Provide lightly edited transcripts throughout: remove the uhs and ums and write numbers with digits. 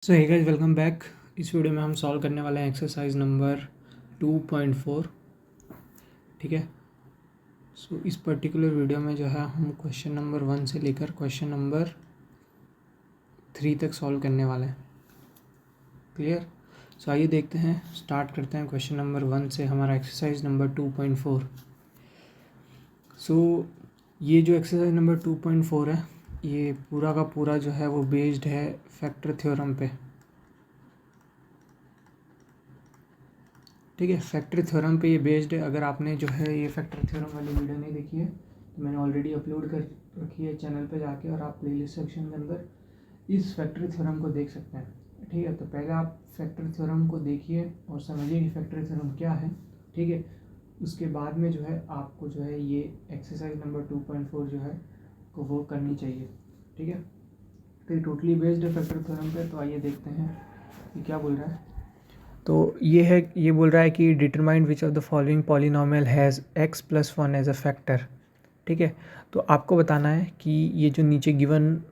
सो hey guys, welcome back. इस video में हम सॉल्व करने वाले हैं एक्सरसाइज नंबर 2.4। ठीक है। सो इस पर्टिकुलर वीडियो में जो है हम क्वेश्चन नंबर 1 से लेकर क्वेश्चन नंबर 3 तक सॉल्व करने वाले हैं। क्लियर। सो आइए देखते हैं, स्टार्ट करते हैं क्वेश्चन नंबर 1 से हमारा एक्सरसाइज नंबर 2.4। सो ये जो एक्सरसाइज नंबर 2.4 है, ये पूरा का पूरा जो है वो बेस्ड है फैक्टर थ्योरम पे। ठीक है, फैक्टर थ्योरम पे ये बेस्ड है। अगर आपने जो है ये फैक्टर थ्योरम वाली वीडियो नहीं देखी है तो मैंने ऑलरेडी अपलोड कर रखी है चैनल पे जाके, और आप प्लेलिस्ट सेक्शन के अंदर इस फैक्टर थ्योरम को देख सकते हैं। ठीक है, तो पहले आप फैक्टर थ्योरम को देखिए और समझिए कि फैक्टर थ्योरम क्या है। ठीक है, उसके बाद में जो है आपको जो है ये एक्सरसाइज नंबर 2.4 जो है को वो करनी चाहिए। ठीक है, तो ये टोटली बेस्ड है फैक्टर थ्योरम पे। तो आइए देखते हैं ये क्या बोल रहा है। तो ये बोल रहा है कि determine which of the following polynomial has x + 1 as a factor. ठीक है, तो आपको बताना है कि ये जो नीचे गिवन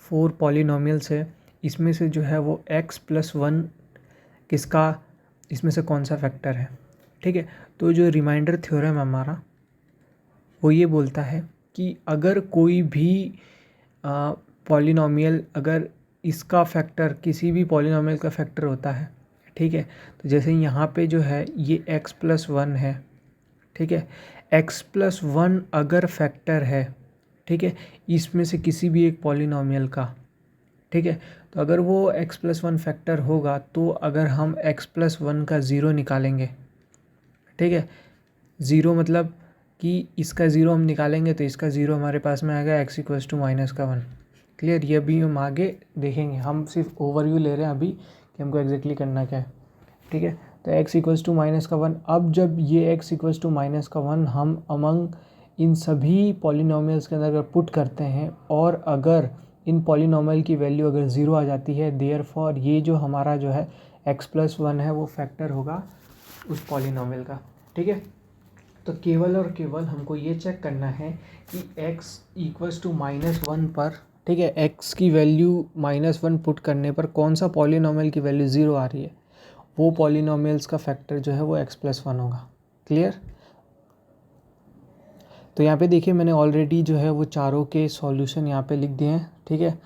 4 पॉलिनोमियल्स है, इसमें से जो है वो x + 1 किसका, इसमें से कौन सा फैक्टर है। ठीक है, तो जो रिमाइंडर थ्योरम है हमारा, वो ये बोलता है कि अगर कोई भी पॉलिनोमियल, अगर इसका फैक्टर किसी भी पॉलिनोमियल का फैक्टर होता है, ठीक है, तो जैसे यहाँ पे जो है ये x + 1 है। ठीक है, x + 1 अगर फैक्टर है, ठीक है, इसमें से किसी भी एक पॉलिनोमियल का, ठीक है, तो अगर वो x + 1 फैक्टर होगा तो अगर हम x + 1 का ज़ीरो निकालेंगे, ठीक है, ज़ीरो मतलब कि इसका ज़ीरो हम निकालेंगे तो इसका ज़ीरो हमारे पास में आएगा x = -1। क्लियर। ये अभी हम आगे देखेंगे, हम सिर्फ ओवरव्यू ले रहे हैं अभी कि हमको एग्जैक्टली करना क्या है। ठीक है, तो x = -1। अब जब ये x = -1 हम अमंग इन सभी पॉलिनोमियल्स के अंदर अगर पुट करते हैं और अगर इन पॉलिनोमियल की वैल्यू अगर ज़ीरो आ जाती है, देयरफॉर ये जो हमारा जो है x + 1 है वो फैक्टर होगा उस पॉलिनोमियल का। ठीक है, तो केवल और केवल हमको ये चेक करना है कि x = -1 पर, ठीक है, x की वैल्यू -1 पुट करने पर कौन सा पॉलिनोमियल की वैल्यू ज़ीरो आ रही है, वो पॉलिनोमियल्स का फैक्टर जो है वो x + 1 होगा। क्लियर। तो यहाँ पे देखिए मैंने ऑलरेडी जो है वो चारों के सॉल्यूशन यहाँ पे लिख दिए हैं। ठीक है,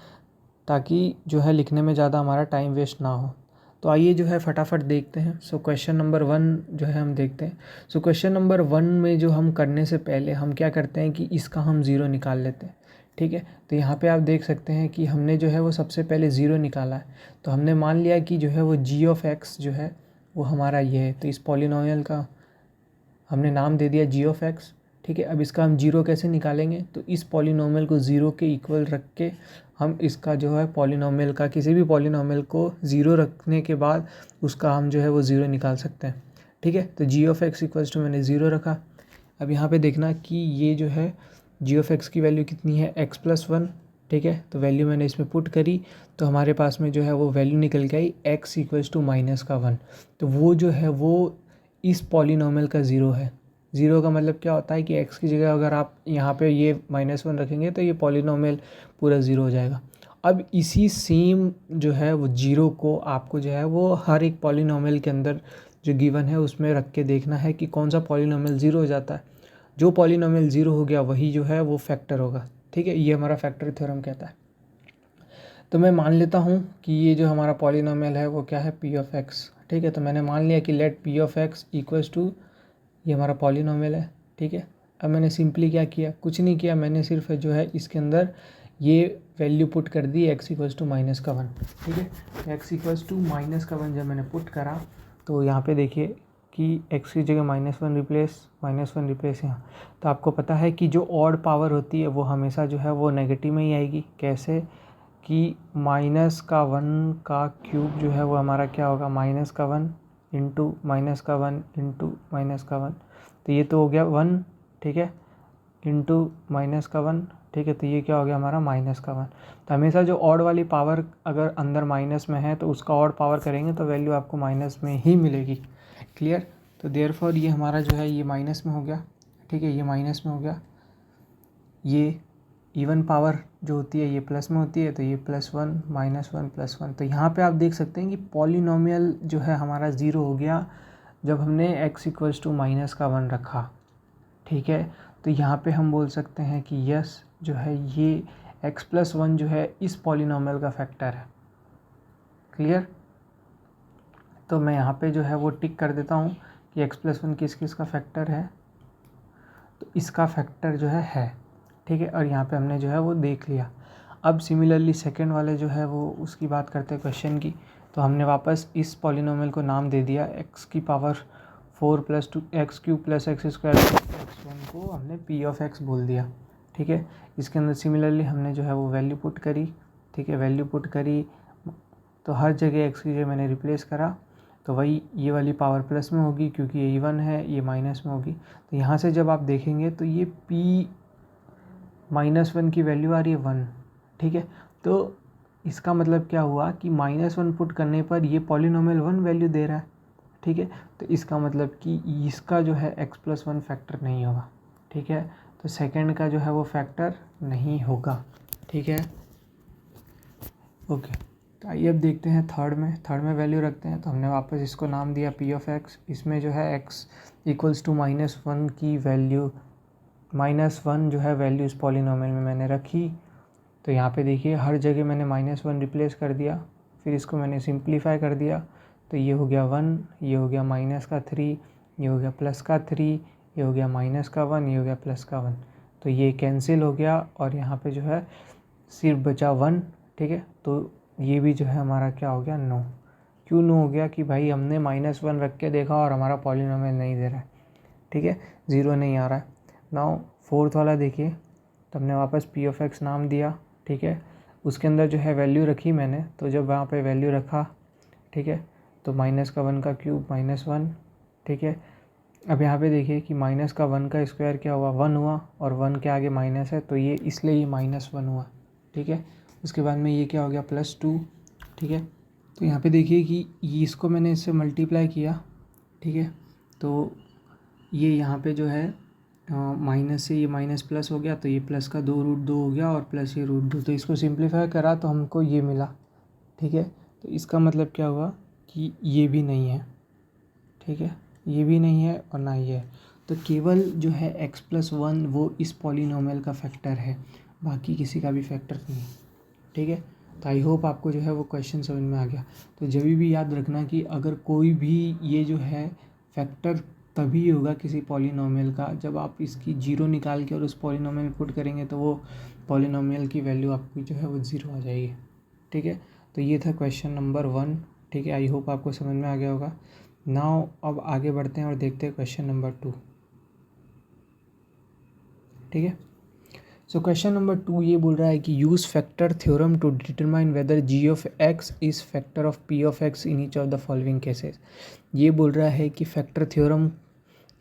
ताकि जो है लिखने में ज़्यादा हमारा टाइम वेस्ट ना हो। तो आइए जो है फटाफट देखते हैं। सो क्वेश्चन नंबर 1 जो है हम देखते हैं। सो क्वेश्चन नंबर 1 में जो हम करने से पहले हम क्या करते हैं कि इसका हम ज़ीरो निकाल लेते हैं। ठीक है, तो यहाँ पे आप देख सकते हैं कि हमने जो है वो सबसे पहले ज़ीरो निकाला है। तो हमने मान लिया कि जो है वो g(x) जो है वो हमारा ये है। तो इस पॉलिनोमियल का हमने नाम दे दिया g(x). ठीक है, अब इसका हम जीरो कैसे निकालेंगे, तो इस पॉलिनोमियल को ज़ीरो के इक्वल रख के हम इसका जो है पॉलिनोमियल का, किसी भी पॉलिनोमियल को ज़ीरो रखने के बाद उसका हम जो है वो ज़ीरो निकाल सकते हैं। ठीक है, तो g(x) = मैंने ज़ीरो रखा। अब यहाँ पे देखना कि ये जो है g(x) की वैल्यू कितनी है, x + 1। ठीक है, तो वैल्यू मैंने इसमें पुट करी तो हमारे पास में जो है वो वैल्यू निकल के आई x = -1। तो वो जो है वो इस पॉलिनोमियल का ज़ीरो है। ज़ीरो का मतलब क्या होता है कि x की जगह अगर आप यहाँ पे ये -1 रखेंगे तो ये पॉलिनोमियल पूरा ज़ीरो हो जाएगा। अब इसी सेम जो है वो ज़ीरो को आपको जो है वो हर एक पॉलिनोमियल के अंदर जो गिवन है उसमें रख के देखना है कि कौन सा पॉलिनोमियल ज़ीरो हो जाता है। जो पॉलिनोमियल ज़ीरो हो गया वही जो है वो फैक्टर होगा। ठीक है, ये हमारा फैक्टर थ्योरम कहता है। तो मैं मान लेता हूँ कि ये जो हमारा पॉलिनोमियल है वो क्या है, p(x). ठीक है, तो मैंने मान लिया कि लेट p(x) = ये हमारा पॉलिनोमियल है। ठीक है, अब मैंने सिंपली क्या किया, कुछ नहीं किया, मैंने सिर्फ जो है इसके अंदर ये वैल्यू पुट कर दी x = -1। ठीक है, x = -1 जब मैंने पुट करा तो यहाँ पे देखिए कि x की जगह -1 रिप्लेस यहाँ। तो आपको पता है कि जो ऑड पावर होती है वो हमेशा जो है वो नेगेटिव में ही आएगी। कैसे कि -1 का क्यूब जो है वो हमारा क्या होगा, -1 इंटू -1 तो ये तो हो गया 1। ठीक है, इंटू -1। ठीक है, तो ये क्या हो गया हमारा -1। तो हमेशा जो ऑड वाली पावर अगर अंदर माइनस में है तो उसका ऑड पावर करेंगे तो वैल्यू आपको माइनस में ही मिलेगी। क्लियर। तो देयरफॉर ये हमारा जो है ये माइनस में हो गया। ठीक है, ये माइनस में हो गया, ये इवन पावर जो होती है ये प्लस में होती है, तो ये +1 -1 +1। तो यहाँ पे आप देख सकते हैं कि पॉलिनोमियल जो है हमारा 0 हो गया जब हमने x = -1 रखा, ठीक है। तो यहाँ पे हम बोल सकते हैं कि यस जो है ये x+1 जो है इस पॉलिनोमियल का फैक्टर है। क्लियर? तो मैं यहाँ पे जो है वो टिक कर देता हूँ कि x+1 किस किस का फैक्टर है, तो इसका फैक्टर जो है, ठीक है। और यहाँ पे हमने जो है वो देख लिया। अब सिमिलरली सेकंड वाले जो है वो उसकी बात करते हैं क्वेश्चन की। तो हमने वापस इस पॉलिनोमियल को नाम दे दिया x⁴ + 2x³ + x² x1 को हमने p(x) बोल दिया, ठीक है। इसके अंदर सिमिलरली हमने जो है वो वैल्यू पुट करी, ठीक है। वैल्यू पुट करी तो हर जगह x की जगह मैंने रिप्लेस करा, तो वही ये वाली पावर प्लस में होगी क्योंकि ये इवन है, ये माइनस में होगी। तो यहाँ से जब आप देखेंगे तो ये p-1 की वैल्यू आ रही है 1, ठीक है। तो इसका मतलब क्या हुआ कि -1 पुट करने पर ये पॉलिनोमियल 1 वैल्यू दे रहा है, ठीक है। तो इसका मतलब कि इसका जो है x+1 फैक्टर नहीं होगा, ठीक है। तो सेकंड का जो है वो फैक्टर नहीं होगा, ठीक है। ओके, तो आइए अब देखते हैं थर्ड में वैल्यू रखते हैं। तो हमने वापस इसको नाम दिया p(x), इसमें जो है x = -1 की वैल्यू, -1 जो है वैल्यू इस पॉलिनोमियल में मैंने रखी। तो यहाँ पे देखिए हर जगह मैंने -1 रिप्लेस कर दिया, फिर इसको मैंने सिंप्लीफाई कर दिया। तो ये हो गया 1, ये हो गया -3, ये हो गया +3, ये हो गया -1, ये हो गया +1। तो ये कैंसिल हो गया और यहाँ पे जो है सिर्फ बचा 1, ठीक है। तो ये भी जो है हमारा क्या हो गया, नो। क्यों नो हो गया कि भाई हमने -1 रख के देखा और हमारा पॉलिनोमियल नहीं दे रहा है, ठीक है, 0 नहीं आ रहा है। नाउ फोर्थ वाला देखिए, तो हमने वापस p(x) नाम दिया, ठीक है। उसके अंदर जो है वैल्यू रखी मैंने, तो जब वहाँ पे वैल्यू रखा, ठीक है, तो -1 -1, ठीक है। अब यहाँ पे देखिए कि -1 का स्क्वायर क्या हुआ, 1 हुआ, और 1 के आगे माइनस है तो ये इसलिए ये -1 हुआ, ठीक है। उसके बाद में ये क्या हो गया +2, ठीक है। तो यहाँ पे देखिए कि इसको मैंने इससे मल्टीप्लाई किया, ठीक है। तो ये यहाँ पे जो है माइनस से ये माइनस प्लस हो गया, तो ये प्लस का 2√2 हो गया और प्लस ये √2, तो इसको सिंप्लीफाई करा तो हमको ये मिला, ठीक है। तो इसका मतलब क्या हुआ कि ये भी नहीं है, ठीक है, ये भी नहीं है और ना ये है। तो केवल जो है x+1 वो इस पॉलिनोमियल का फैक्टर है, बाकी किसी का भी फैक्टर नहीं है, ठीक है। तो आई होप आपको जो है वो क्वेश्चन समझ में आ गया। तो जब भी याद रखना कि अगर कोई भी ये जो है फैक्टर तभी होगा किसी पॉलिनोमियल का जब आप इसकी 0 निकाल के और उस पॉलिनोमियल में पुट करेंगे, तो वो पॉलिनोमियल की वैल्यू आपकी जो है वो 0 आ जाएगी, ठीक है। तो ये था क्वेश्चन नंबर 1, ठीक है। आई होप आपको समझ में आ गया होगा। नाउ अब आगे बढ़ते हैं और देखते हैं क्वेश्चन नंबर 2, ठीक है। सो क्वेश्चन नंबर 2 ये बोल रहा है कि use factor theorem to determine whether g(x) is factor of p(x) in each of the following cases. ये बोल रहा है कि फैक्टर थ्योरम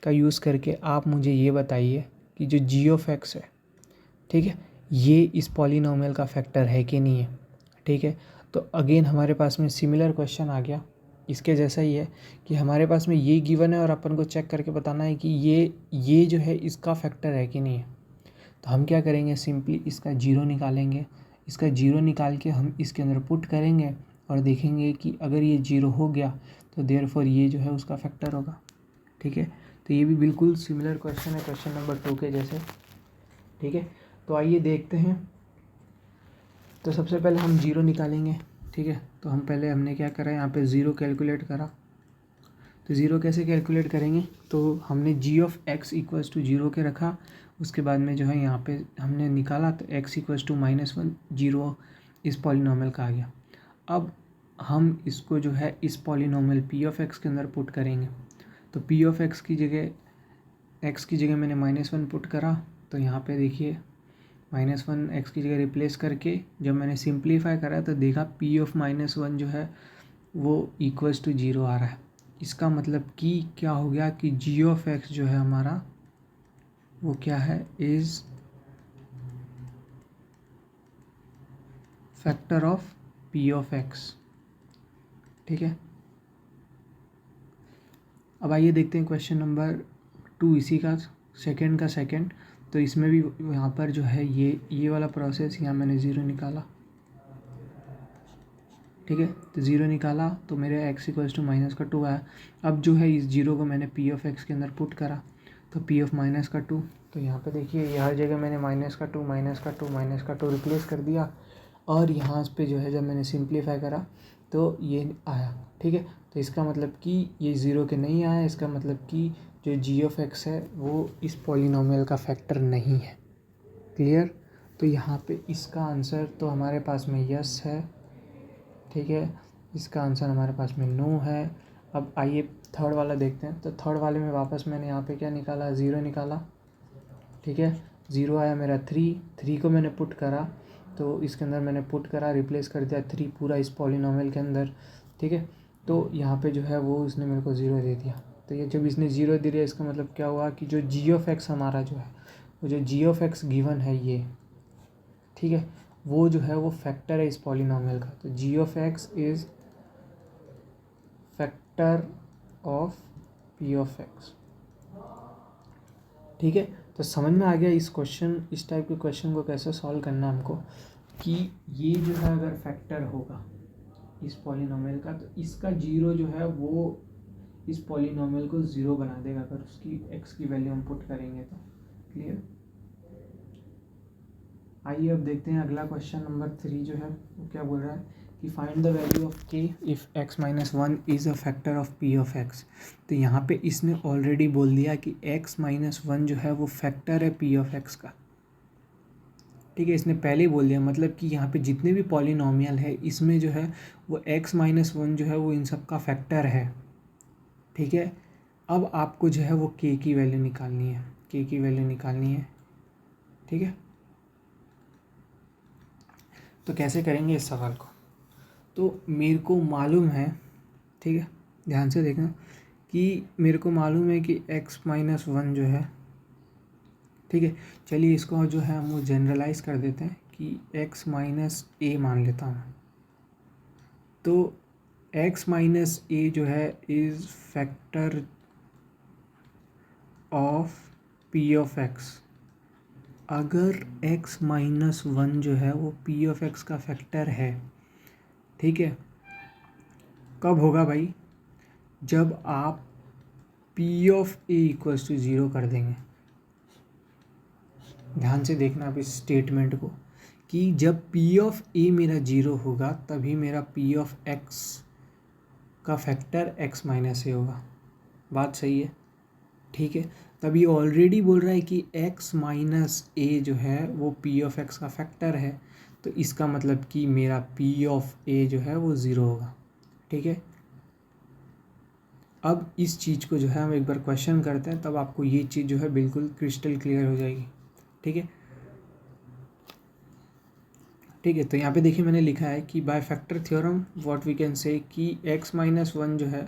का यूज़ करके आप मुझे ये बताइए कि जो g(x) है, ठीक है, ये इस पॉलिनोमियल का फैक्टर है कि नहीं है, ठीक है। तो अगेन हमारे पास में सिमिलर क्वेश्चन आ गया, इसके जैसा ही है कि हमारे पास में ये गिवन है और अपन को चेक करके बताना है कि ये जो है इसका फैक्टर है कि नहीं है। तो हम क्या करेंगे, सिंपली इसका 0 निकालेंगे, इसका 0 निकाल के हम इसके अंदर पुट करेंगे और देखेंगे कि अगर ये 0 हो गया तो देयरफॉर ये जो है उसका फैक्टर होगा, ठीक है। तो ये भी बिल्कुल सिमिलर क्वेश्चन है क्वेश्चन नंबर 2 के जैसे, ठीक है। तो आइए देखते हैं। तो सबसे पहले हम 0 निकालेंगे, ठीक है। तो हमने क्या करा, यहाँ पे 0 कैलकुलेट करा। तो 0 कैसे कैलकुलेट करेंगे, तो हमने g(x) = 0 के रखा, उसके बाद में जो है यहाँ पे हमने निकाला तो x = -1, 0 इस पॉलिनोमियल का आ गया। अब हम इसको जो है इस पॉलिनोमियल p(x) के अंदर पुट करेंगे। तो p(x) की जगह x की जगह मैंने -1 पुट करा, तो यहाँ पे देखिए -1 x की जगह रिप्लेस करके जब मैंने सिंप्लीफाई करा तो देखा p(-1) जो है वो = 0 आ रहा है। इसका मतलब कि क्या हो गया कि g(x) जो है हमारा वो क्या है, इज़ फैक्टर ऑफ p(x), ठीक है। अब आइए देखते हैं क्वेश्चन नंबर 2, इसी का सेकंड। तो इसमें भी यहाँ पर जो है ये वाला प्रोसेस, यहाँ मैंने ज़ीरो निकाला, ठीक है। तो ज़ीरो निकाला तो मेरे x इक्वल्स टू माइनस का 2 आया। अब जो है इस जीरो को मैंने पी ऑफ एक्स के अंदर पुट करा, तो पी ऑफ माइनस का 2, तो यहाँ पे देखिए ये हर जगह मैंने माइनस का 2 माइनस का 2 माइनस का 2 रिप्लेस कर दिया, और यहाँ पे जो है जब मैंने सिंप्लीफाई करा तो ये आया, ठीक है। तो इसका मतलब कि ये ज़ीरो के नहीं आया, इसका मतलब कि जो जी ऑफ एक्स है वो इस पॉलिनोमियल का फैक्टर नहीं है। क्लियर। तो यहाँ पे इसका आंसर तो हमारे पास में यस है, ठीक है। इसका आंसर हमारे पास में नो है। अब आइए थर्ड वाला देखते हैं। तो थर्ड वाले में वापस मैंने यहाँ पे क्या निकाला, ज़ीरो निकाला, ठीक है। ज़ीरो आया मेरा 3 को मैंने पुट करा, तो इसके अंदर मैंने पुट करा, रिप्लेस कर दिया 3 पूरा इस पॉलिनोमियल के अंदर, ठीक है। तो यहाँ पे जो है वो उसने मेरे को ज़ीरो दे दिया। तो ये जब इसने ज़ीरो दे दिया, इसका मतलब क्या हुआ कि जो जी ऑफ एक्स हमारा जो है, वो जो जी ऑफ एक्स गिवन है ये, ठीक है, वो जो है वो फैक्टर है इस पॉलिनोमियल का। तो g of x is factor of p of x, ठीक है। तो समझ में आ गया इस टाइप के क्वेश्चन को कैसे सॉल्व करना है हमको, कि ये जो है अगर फैक्टर होगा इस पॉलिनोमियल का, तो इसका जीरो जो है वो इस पॉलिनोमियल को ज़ीरो बना देगा अगर उसकी एक्स की वैल्यू हम पुट करेंगे तो। क्लियर। आइए अब देखते हैं अगला क्वेश्चन नंबर 3 जो है वो क्या बोल रहा है कि find the value of k if x minus 1 is a factor of p of x। तो यहाँ पे इसने ऑलरेडी बोल दिया कि x माइनस 1 जो है वो फैक्टर है p ऑफ x का, ठीक है। इसने पहले ही बोल दिया, मतलब कि यहाँ पे जितने भी पॉलिनोमियल है इसमें जो है वो x माइनस 1 जो है वो इन सब का फैक्टर है, ठीक है। अब आपको जो है वो k की वैल्यू निकालनी है, k की वैल्यू निकालनी है, ठीक है। तो कैसे करेंगे इस सवाल को, तो मेरे को मालूम है, ठीक है, ध्यान से देखना, कि मेरे को मालूम है कि x माइनस 1 जो है, ठीक है। चलिए इसको जो है हम जनरलाइज कर देते हैं कि x माइनस ए मान लेता हूँ। तो x माइनस ए जो है is factor of p of x। अगर x माइनस 1 जो है वो p ऑफ x का फैक्टर है, ठीक है, कब होगा भाई, जब आप p of a equals to zero कर देंगे। ध्यान से देखना आप इस स्टेटमेंट को, कि जब p ऑफ a मेरा ज़ीरो होगा तभी मेरा p ऑफ x का फैक्टर x माइनस ए होगा। बात सही है, ठीक है। तभी ऑलरेडी बोल रहा है कि x माइनस ए जो है वो p ऑफ x का फैक्टर है, तो इसका मतलब कि मेरा p ऑफ a जो है वो ज़ीरो होगा, ठीक है। अब इस चीज़ को जो है हम एक बार क्वेश्चन करते हैं, तब आपको ये चीज़ जो है बिल्कुल क्रिस्टल क्लियर हो जाएगी, ठीक है। ठीक है, तो यहाँ पे देखिए मैंने लिखा है कि by factor theorem what we can say कि x माइनस 1 जो है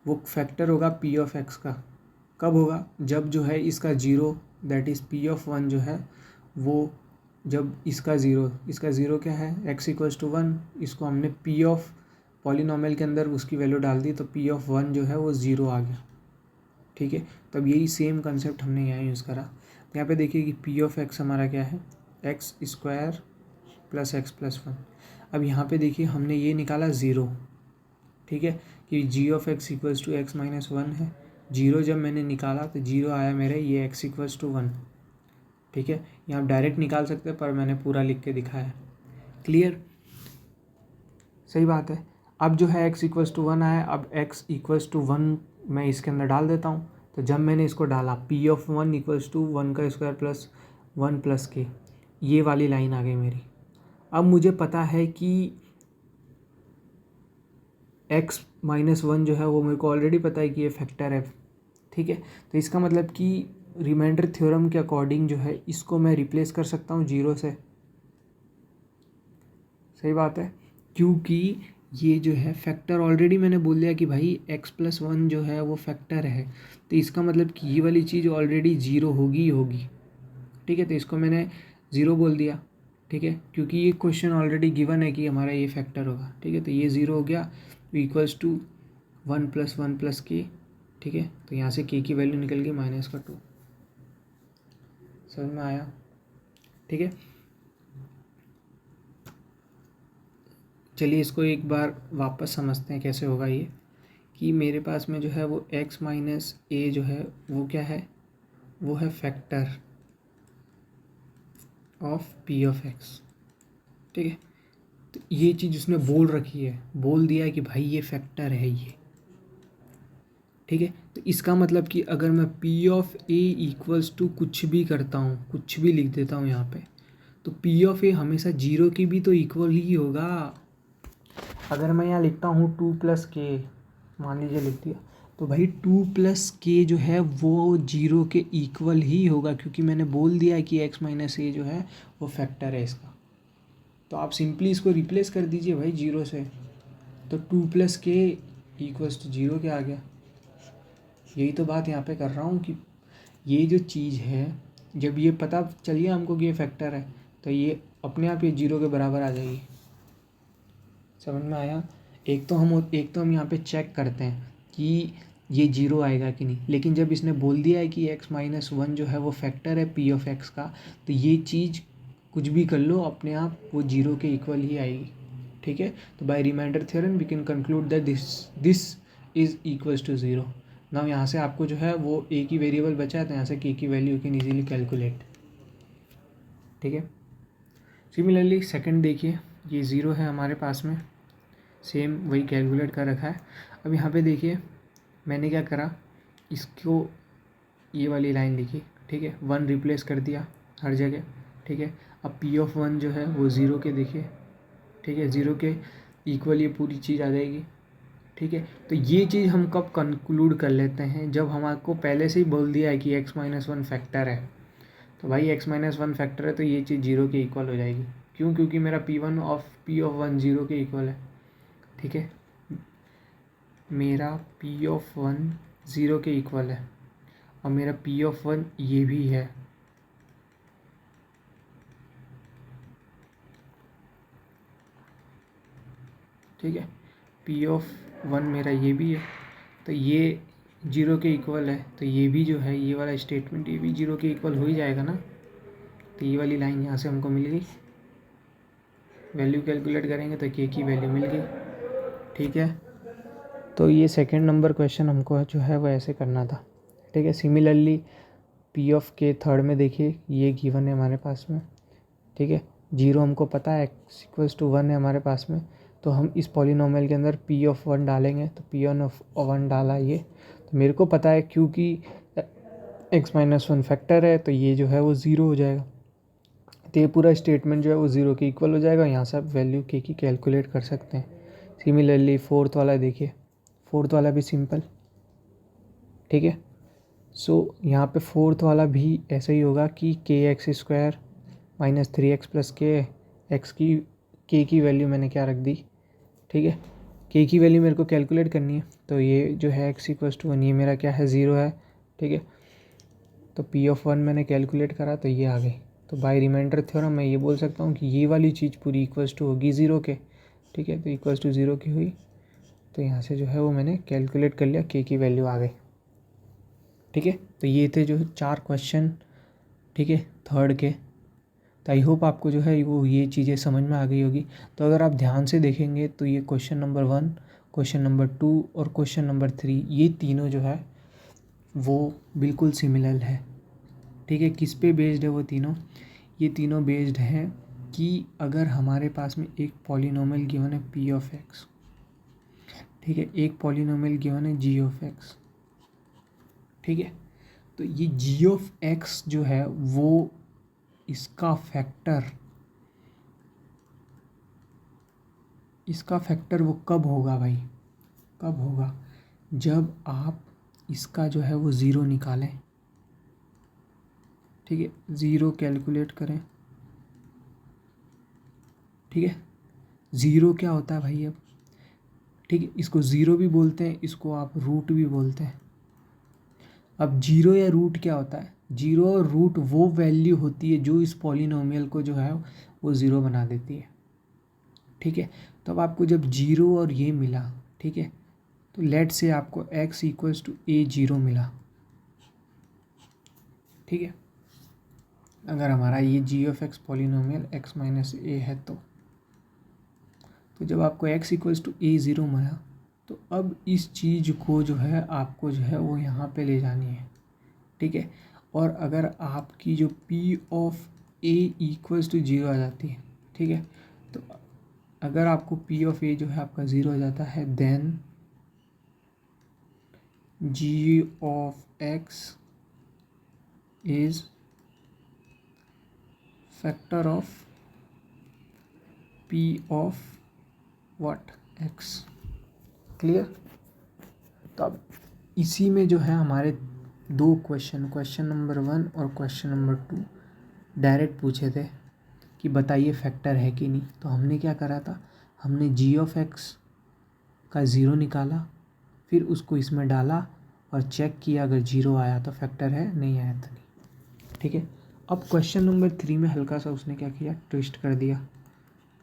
वो फैक्टर होगा p ऑफ x का। कब होगा, जब जो है इसका zero, that is p of 1 जो है वो, जब इसका ज़ीरो क्या है, x इक्वल्स टू 1, इसको हमने p ऑफ पॉलिनोमियल के अंदर उसकी वैल्यू डाल दी, तो p ऑफ 1 जो है वो ज़ीरो आ गया, ठीक है। तब यही सेम कंसेप्ट हमने यहाँ यूज़ करा। यहाँ पे देखिए कि p ऑफ x हमारा क्या है, x square plus x plus 1। अब यहाँ पे देखिए हमने ये निकाला ज़ीरो, ठीक है, कि g of x equals to x minus 1 है। जीरो जब मैंने निकाला तो जीरो आया मेरे ये एक्स इक्वल्स टू 1, ठीक है। यहाँ आप डायरेक्ट निकाल सकते हैं पर मैंने पूरा लिख के दिखाया। क्लियर, सही बात है। अब जो है एक्स इक्वल्स टू 1 आया, अब एक्स इक्वल्स टू 1 मैं इसके अंदर डाल देता हूँ। तो जब मैंने इसको डाला पी ऑफ 1 इक्वल्स टू 1 का स्क्वायर प्लस 1 प्लस के, ये वाली लाइन आ गई मेरी। अब मुझे पता है कि x माइनस 1 जो है वो मेरे को ऑलरेडी पता है कि ये फैक्टर है, ठीक है। तो इसका मतलब कि रिमाइंडर थ्योरम के अकॉर्डिंग जो है इसको मैं रिप्लेस कर सकता हूँ जीरो से। सही बात है, क्योंकि ये जो है फैक्टर ऑलरेडी मैंने बोल दिया कि भाई x प्लस 1 जो है वो फैक्टर है, तो इसका मतलब कि ये वाली चीज़ ऑलरेडी ज़ीरो होगी ही होगी, ठीक है। तो इसको मैंने ज़ीरो बोल दिया, ठीक है, क्योंकि ये क्वेश्चन ऑलरेडी गिवन है कि हमारा ये फैक्टर होगा, ठीक है। तो ये ज़ीरो हो गया, इक्वल्स टू 1 प्लस के, ठीक है। तो यहाँ से k की वैल्यू निकल गई -2। समझ में आया? ठीक है, चलिए इसको एक बार वापस समझते हैं कैसे होगा ये, कि मेरे पास में जो है वो x माइनस ए जो है वो क्या है, वो है factor of p of x। ठीक है, तो ये चीज़ उसने बोल रखी है, बोल दिया है कि भाई ये फैक्टर है ये। ठीक है, तो इसका मतलब कि अगर मैं p of a equals to कुछ भी करता हूँ, कुछ भी लिख देता हूँ यहाँ पे, तो p ऑफ a हमेशा जीरो की भी तो इक्वल ही होगा। अगर मैं यहाँ लिखता हूँ 2 प्लस के, मान लीजिए लिख दिया, तो भाई 2 प्लस के जो है वो जीरो के इक्वल ही होगा, क्योंकि मैंने बोल दिया है कि x माइनस ए जो है वो फैक्टर है इसका। तो आप सिंपली इसको रिप्लेस कर दीजिए भाई जीरो से, तो 2 प्लस के इक्वल्स टू जीरो क्या आ गया। यही तो बात यहाँ पे कर रहा हूँ कि ये जो चीज़ है, जब ये पता चल गया हमको कि ये फैक्टर है, तो ये अपने आप ये जीरो के बराबर आ जाएगी। समझ में आया? एक तो हम यहाँ पे चेक करते हैं कि ये जीरो आएगा कि नहीं, लेकिन जब इसने बोल दिया है कि x माइनस वन जो है वो फैक्टर है p ऑफ x का, तो ये चीज़ कुछ भी कर लो अपने आप वो जीरो के इक्वल ही आएगी। ठीक है, तो by remainder theorem we can conclude that this is equals to zero. Now यहाँ से आपको जो है वो एक ही वेरिएबल बचा है, तो यहाँ से k की वैल्यू कैन इजीली कैलकुलेट। ठीक है, सिमिलरली सेकंड देखिए, ये ज़ीरो है हमारे पास में, सेम वही कैलकुलेट कर रखा है। अब यहाँ पे देखिए मैंने क्या करा, इसको ये वाली लाइन लिखी, ठीक है, वन रिप्लेस कर दिया हर जगह। ठीक है, अब p ऑफ वन जो है वो ज़ीरो के देखिए, ठीक है, ज़ीरो के इक्वल ये पूरी चीज़ आ जाएगी। ठीक है, तो ये चीज़ हम कब कंक्लूड कर लेते हैं, जब हमारे पहले से ही बोल दिया है कि x माइनस वन फैक्टर है, तो भाई x माइनस वन फैक्टर है तो ये चीज़ जीरो के इक्वल हो जाएगी। क्यों? क्योंकि मेरा p ऑफ वन जीरो के इक्वल है। ठीक है, मेरा p ऑफ वन ज़ीरो के इक्वल है और मेरा p ऑफ वन ये भी है। ठीक है, p ऑफ वन मेरा ये भी है, तो ये जीरो के इक्वल है, तो ये भी जो है ये वाला स्टेटमेंट ये भी जीरो के इक्वल हो ही जाएगा ना। तो ये वाली लाइन यहाँ से हमको मिल गई, वैल्यू कैलकुलेट करेंगे तो k की वैल्यू मिल गई। ठीक है, तो ये सेकंड नंबर क्वेश्चन हमको जो है वो ऐसे करना था। ठीक है, similarly p of k third में देखिए ये गिवन है हमारे पास में। ठीक है, जीरो हमको पता है, x इक्वल्स टू वन है हमारे पास में, तो हम इस पॉलिनोमियल के अंदर p ऑफ वन डालेंगे, तो p ऑफ वन डाला ये, तो मेरे को पता है क्योंकि x माइनस वन फैक्टर है तो ये जो है वो ज़ीरो हो जाएगा, तो ये पूरा स्टेटमेंट जो है वो ज़ीरो के इक्वल हो जाएगा। यहाँ से आप वैल्यू k की कैलकुलेट कर सकते हैं। सिमिलरली फोर्थ वाला देखिए, फोर्थ वाला भी सिंपल। ठीक है, सो यहाँ पे फोर्थ वाला भी ऐसा ही होगा कि के x square minus three x plus के एक्स की की वैल्यू मैंने क्या रख दी। ठीक है, के की वैल्यू मेरे को कैलकुलेट करनी है, तो ये जो है एक्स इक्वल्स टू वन, ये मेरा क्या है ज़ीरो है। ठीक है, तो पी ऑफ वन मैंने कैलकुलेट करा तो ये आ गई। तो बाय रिमाइंडर थ्योरम मैं ये बोल सकता हूँ कि ये वाली चीज़ पूरी इक्वल्स टू होगी ज़ीरो के। ठीक है, तो इक्वल्स टू ज़ीरो की हुई, तो यहाँ से जो है वो मैंने कैलकुलेट कर लिया, के की वैल्यू आ गई। ठीक है, तो ये थे जो 4 क्वेश्चन, ठीक है, थर्ड के। तो आई होप आपको जो है वो ये चीज़ें समझ में आ गई होगी। तो अगर आप ध्यान से देखेंगे तो ये क्वेश्चन नंबर 1, क्वेश्चन नंबर 2 और क्वेश्चन नंबर 3, ये तीनों जो है वो बिल्कुल सिमिलर है। ठीक है, किस पे बेस्ड है वो तीनों? ये तीनों बेस्ड हैं कि अगर हमारे पास में एक पॉलिनोमियल गिवन है p ऑफ x, ठीक है, एक पॉलिनोमियल गिवन है g ऑफ x। ठीक है, तो ये g ऑफ x जो है वो इसका फैक्टर वो कब होगा भाई, कब होगा? जब आप इसका जो है वो ज़ीरो निकालें। ठीक है, ज़ीरो कैलकुलेट करें। ठीक है, ज़ीरो क्या होता है भाई? अब ठीक है, इसको ज़ीरो भी बोलते हैं, इसको आप रूट भी बोलते हैं। अब जीरो या रूट क्या होता है? जीरो और रूट वो वैल्यू होती है जो इस पॉलिनोमियल को जो है वो ज़ीरो बना देती है। ठीक है, तो अब आपको जब जीरो और ये मिला, ठीक है, तो लेट से आपको x equals to a zero मिला। ठीक है, अगर हमारा ये g of x polynomial x minus a है तो जब आपको x equals to a zero मिला तो अब इस चीज़ को जो है आपको जो है वो यहाँ पे ले जानी है, ठीक है। और अगर आपकी जो p of a equals to zero आ जाती है, ठीक है, तो अगर आपको p ऑफ a जो है आपका ज़ीरो आ जाता है then g of x is factor of p of what x। Clear. तो अब इसी में जो है हमारे दो क्वेश्चन नंबर 1 और क्वेश्चन नंबर 2 डायरेक्ट पूछे थे कि बताइए फैक्टर है कि नहीं। तो हमने क्या करा था, हमने जी ऑफ एक्स का ज़ीरो निकाला, फिर उसको इसमें डाला और चेक किया, अगर ज़ीरो आया तो फैक्टर है, नहीं आया तो नहीं, ठीक है। अब क्वेश्चन नंबर 3 में हल्का सा उसने क्या किया, ट्विस्ट कर दिया।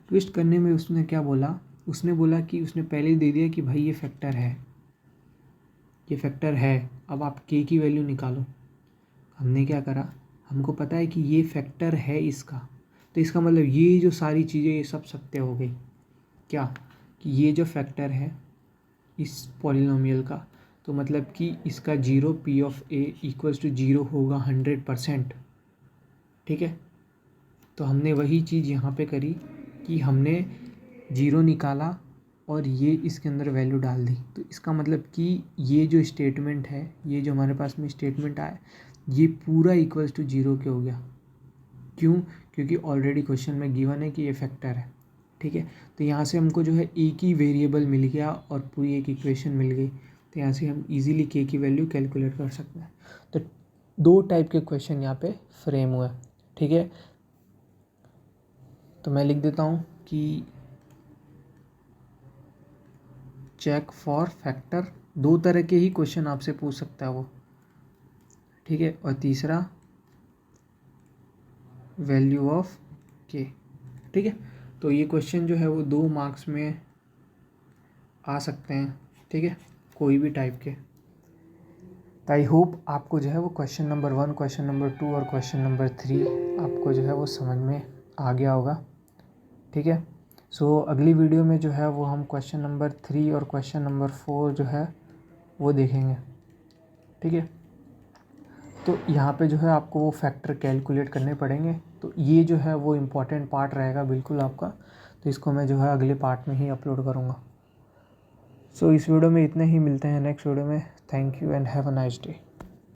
ट्विस्ट करने में उसने क्या बोला, उसने बोला कि उसने पहले दे दिया कि भाई ये फैक्टर है, ये फैक्टर है, अब आप के की वैल्यू निकालो। हमने क्या करा, हमको पता है कि ये फैक्टर है इसका, तो इसका मतलब ये जो सारी चीज़ें ये सब सत्य हो गई। क्या कि ये जो फैक्टर है इस पॉलिनोमियल का, तो मतलब कि इसका zero p of a equals to zero होगा 100%, ठीक है। तो हमने वही चीज़ यहाँ पे करी कि हमने जीरो निकाला और ये इसके अंदर वैल्यू डाल दी। तो इसका मतलब कि ये जो स्टेटमेंट है, ये जो हमारे पास में स्टेटमेंट आया, ये पूरा इक्वल्स टू जीरो के हो गया। क्यों? क्योंकि ऑलरेडी क्वेश्चन में गिवन है कि ये फैक्टर है, ठीक है। तो यहाँ से हमको जो है एक ही वेरिएबल मिल गया और पूरी एक इक्वेशन मिल गई, तो यहाँ से हम इजीली के की वैल्यू कैलकुलेट कर सकते हैं। तो दो टाइप के क्वेश्चन यहाँ पे फ्रेम हुए, ठीक है। तो मैं लिख देता हूँ कि चेक फॉर फैक्टर, दो तरह के ही क्वेश्चन आपसे पूछ सकता है वो, ठीक है। और तीसरा वैल्यू ऑफ के, ठीक है। तो ये क्वेश्चन जो है वो 2 मार्क्स में आ सकते हैं, ठीक है, कोई भी टाइप के। तो आई होप आपको जो है वो क्वेश्चन नंबर 1, क्वेश्चन नंबर 2 और क्वेश्चन नंबर 3 आपको जो है वो समझ में आ गया होगा, ठीक है। सो अगली वीडियो में जो है वो हम क्वेश्चन नंबर 3 और क्वेश्चन नंबर 4 जो है वो देखेंगे, ठीक है। तो यहाँ पे जो है आपको वो फैक्टर कैलकुलेट करने पड़ेंगे, तो ये जो है वो इम्पॉर्टेंट पार्ट रहेगा बिल्कुल आपका। तो इसको मैं जो है अगले पार्ट में ही अपलोड करूँगा। सो इस वीडियो में इतने ही, मिलते हैं नेक्स्ट वीडियो में। Thank you and have a nice day.